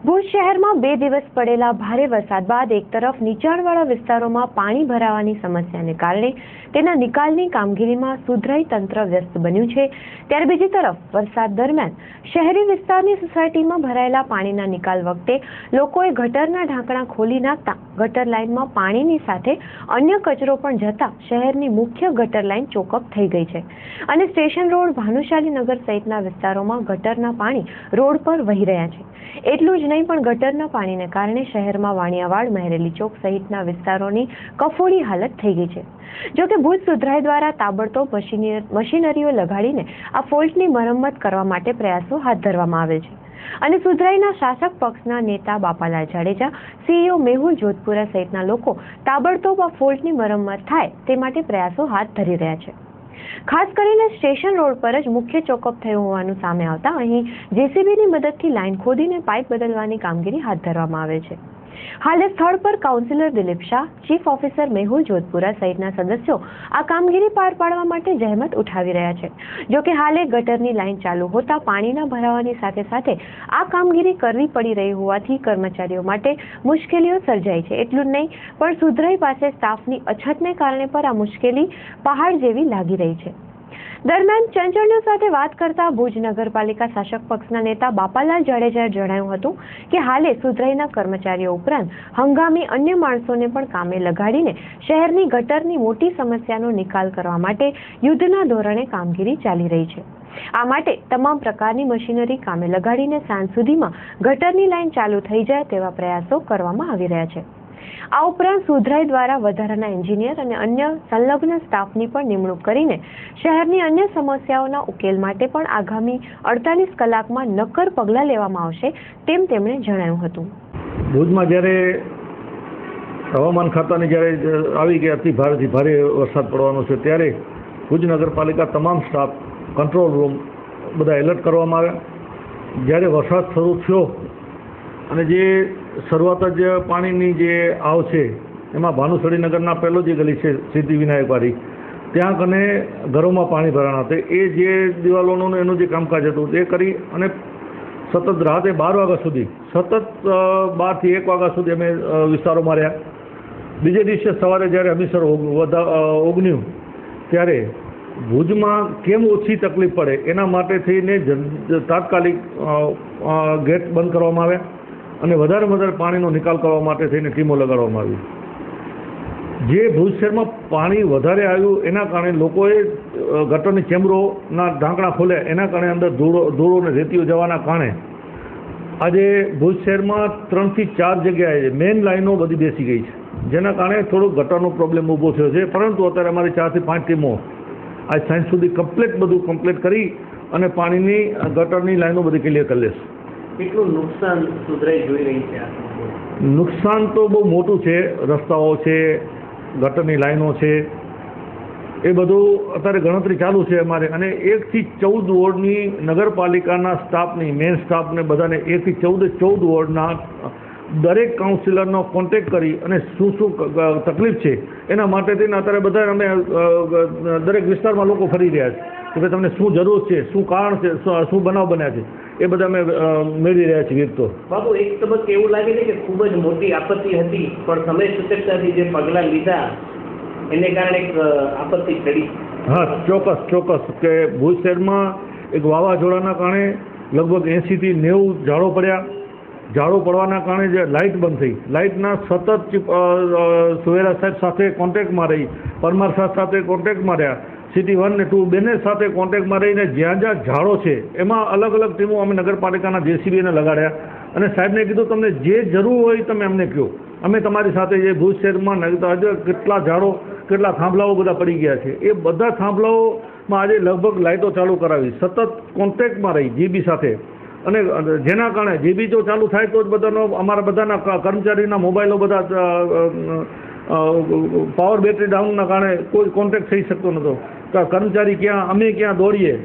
ભુજ શહેરમાં 2 દિવસ પડેલા ભારે વરસાદ બાદ એક તરફ નીચાણવાળા વિસ્તારોમાં પાણી ભરાવાની સમસ્યાને કારણે તેના નિકાલની કામગીરીમાં સુધરાઈ તંત્ર વ્યસ્ત બન્યું છે, ત્યારે બીજી તરફ વરસાદ દરમિયાન શહેરી વિસ્તારની સોસાયટીમાં ભરાયેલા પાણીના નિકાલ વખતે લોકોએ ગટરના ઢાંકણા ખોલી નાખતા ગટર લાઇનમાં પાણીની સાથે અન્ય કચરો પણ જતા શહેરની મુખ્ય ગટર લાઇન ચોકઅપ થઈ ગઈ છે અને સ્ટેશન રોડ, ભાનુશાલી નગર સહિતના વિસ્તારોમાં ગટરના પાણી રોડ પર વહી રહ્યા છે। એટલું જ નહીં પણ ગટરના પાણીને કારણે શહેરમાં વાણિયાવાડ, મહેરેલી ચોક સહિતના વિસ્તારોની કફોડી હાલત થઈ ગઈ છે। જોકે ભુજ સુધરાઈ દ્વારા તાબડતોબ મશીનરીઓ લગાડીને આ ફોલ્ટની મરમ્મત કરવા માટે પ્રયાસો હાથ ધરવામાં આવેલ છે અને સુધરાઈના શાસક પક્ષના નેતા બાપાલાલ જાડેજા, સીઈઓ મેહુલ જોધપુરા સહિતના લોકો તાબડતોબ આ ફોલ્ટની મરમ્મત થાય તે માટે પ્રયાસો હાથ ધરી રહ્યા છે। ખાસ કરીને સ્ટેશન રોડ પર જ મુખ્ય ચોકઅપ થયું હોવાનું સામે આવતા અહીં જેસીબીની મદદથી લાઇન ખોદીને પાઇપ બદલવાની કામગીરી હાથ ધરવામાં આવે છે। હાલે સ્થળ પર councillor Dilip Shah, chief officer Mehul Jodhpura સહિતના સદસ્યો આ કામગીરી પાર પાડવા માટે જહેમત ઉઠાવી રહ્યા છે। જોકે હાલે ગટરની લાઇન ચાલુ હોતા પાણીના ભરાવાની સાથે સાથે આ કામગીરી કરવી પડી રહી હોવાથી કર્મચારીઓ માટે મુશ્કેલીઓ સર્જાઈ છે। એટલું જ નહીં પણ સુધરાઈ પાસે સ્ટાફની અછતને કારણે પણ આ મુશ્કેલી પહાડ જેવી લાગી રહી છે। દરમિયાન ચંચળીઓ સાથે વાત કરતા ભુજ નગરપાલિકા શાસક પક્ષના નેતા બાપાલાલ જાડેજાએ જણાવ્યું હતું કે હાલે સુધરાઈના કર્મચારીઓ ઉપરાંત હંગામી અન્ય માણસોને પણ કામે લગાડીને શહેરની ગટરની મોટી સમસ્યાનો નિકાલ કરવા માટે યુદ્ધના ધોરણે કામગીરી ચાલી રહી છે। આ માટે તમામ પ્રકારની મશીનરી કામે લગાડીને સાંજ સુધીમાં ગટરની લાઇન ચાલુ થઈ જાય તેવા પ્રયાસો કરવામાં આવી રહ્યા છે। આ ઉપરાંત સુધરાઈ દ્વારા વધારાના એન્જિનિયર અને અન્ય સંલગ્ન સ્ટાફની પણ નિમણૂક કરીને શહેરની અન્ય સમસ્યાઓના ઉકેલ માટે પણ આગામી 48 કલાકમાં નક્કર પગલાં લેવામાં આવશે તેમ તેમણે જણાવ્યું હતું। ભુજમાં જ્યારે હવામાન ખાતાની જ્યારે આવી કે અતિ ભારેથી ભારે વરસાદ પડવાનો છે ત્યારે ભુજ નગરપાલિકા તમામ સ્ટાફ, કંટ્રોલ રૂમ બધા એલર્ટ કરવામાં આવ્યા। જ્યારે વરસાદ શરૂ થયો અને જે શરૂઆત જ પાણીની જે આવ છે એમાં ભાનુશાળી નગરના પહેલો જે ગલી છે સિદ્ધિ વિનાયકવાળી, ત્યાં કને ઘરોમાં પાણી ભરાણા હતા। એ જે દિવાલોનું એનું જે કામકાજ હતું એ કરી અને સતત રાતે 12 વાગ્યા સુધી, સતત 12 થી 1 વાગ્યા સુધી અમે વિસ્તારોમાં રહ્યા। બીજે દિવસે સવારે જ્યારે હમીસર ઓગન્યું ત્યારે ભુજમાં કેમ ઓછી તકલીફ પડે એના માટે થઈને તાત્કાલિક ગેટ બંધ કરવામાં આવ્યા અને વધારે પાણીનો નિકાલ કરવા માટે થઈને ટીમો લગાડવામાં આવી। જે ભુજ શહેરમાં પાણી વધારે આવ્યું એના કારણે લોકોએ ગટરની ચેમ્બરોના ઢાંકણા ખોલ્યા, એના કારણે અંદર ધૂળો અને રેતીઓ જવાના કારણે આજે ભુજ શહેરમાં 3 થી 4 જગ્યાએ મેઇન લાઈનો બધી બેસી ગઈ છે, જેના કારણે થોડો ગટરનો પ્રોબ્લેમ ઊભો થયો છે। પરંતુ અત્યારે અમારી 4 થી 5 ટીમો આજ સાંજ સુધી કમ્પ્લીટ કરી અને પાણીની ગટરની લાઈનો બધી ક્લિયર કરી લેશે। કેટલું નુકસાન સુધરાઈ જોઈ રહી છે? નુકસાન તો બહુ મોટું છે। રસ્તાઓ છે, ગટરની લાઈનો છે, એ બધું અત્યારે ગણતરી ચાલુ છે અમારે અને 1 થી 14 વોર્ડની નગરપાલિકાના સ્ટાફની મેઇન સ્ટાફને બધાને 1 થી 14 વોર્ડના દરેક કાઉન્સિલરનો કોન્ટેક્ટ કરી અને શું તકલીફ છે એના માટે થઈને અત્યારે બધા અમે દરેક વિસ્તારમાં લોકો ફરી રહ્યા છે કે ભાઈ તમને શું જરૂર છે, શું કારણ છે, શું બનાવ બન્યા છે, એ બધા અમે મેળવી રહ્યા છીએ વિગતો। બાબુ, એક તબક્કે એવું લાગે છે કે ખૂબ જ મોટી આપત્તિ હતી પણ સમય સૂચકતાથી જે પગલાં લીધા એને કારણે એક આપત્તિ ટળી। હા, ચોક્કસ કે ભુજ શહેરમાં એક વાવાઝોડાના કારણે લગભગ 80 થી 90 ઝાડો પડ્યા। ઝાડો પડવાના કારણે જે લાઇટ બંધ થઈ, લાઇટના સતત સુવેરા સાહેબ સાથે કોન્ટેક્ટમાં રહી, પરમાર સાહેબ સાથે કોન્ટેક્ટમાં રહ્યા, સિટી 1 ને 2 બંને સાથે કોન્ટેક્ટમાં રહીને જ્યાં ઝાડો છે એમાં અલગ ટીમો અમે નગરપાલિકાના જેસીબીને લગાડ્યા અને સાહેબને કીધું તમને જે જરૂર હોય તમે અમને કહો, અમે તમારી સાથે જે ભુજ શહેરમાં કેટલા ઝાડો, કેટલા થાંભલાઓ બધા પડી ગયા છે એ બધા થાંભલાઓમાં આજે લગભગ લાઇટો ચાલુ કરાવી, સતત કોન્ટેક્ટમાં રહી જીબી સાથે અને જેના કારણે જીબી જો ચાલુ થાય તો જ બધાનો અમારા બધાના કર્મચારીના મોબાઈલો બધા પાવર બેટરી ડાઉનના કારણે કોઈ કોન્ટેક્ટ થઈ શકતો નહોતો। કર્મચારી ક્યાં, અમે ક્યાં દોડીએ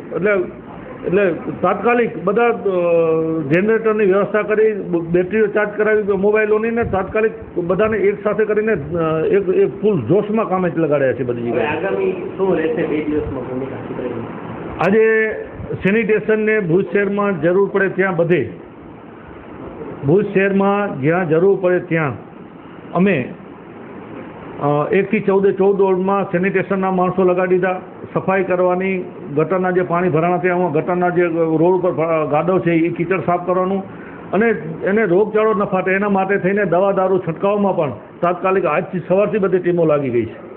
એટલે તાત્કાલિક બધા જનરેટરની વ્યવસ્થા કરી, બેટરીઓ ચાર્જ કરાવી મોબાઈલોની ને તાત્કાલિક બધાને એક સાથે કરીને એક ફૂલ જોશમાં કામે લગાડ્યા છે બધી જગ્યાએ। આગામી શું રહેશે 2 દિવસમાં ભૂમિકા? આજે સેનિટેશનને ભુજ શહેરમાં જરૂર પડે ત્યાં બધે ભુજ શહેરમાં જ્યાં જરૂર પડે ત્યાં અમે 1 થી 14 વોર્ડમાં સેનિટેશનના માણસો લગાડી દીધા. સફાઈ કરવાની, ગટરના જે પાણી ભરાણા થયા ગટરના જે રોડ ઉપર ગાડો છે એ કીચડ સાફ કરવાનું અને એને રોગચાળો ન ફાટે એના માટે થઈને દવા દારૂ છંટકાવમાં પણ તાત્કાલિક આજથી સવારથી બધી ટીમો લાગી ગઈ છે.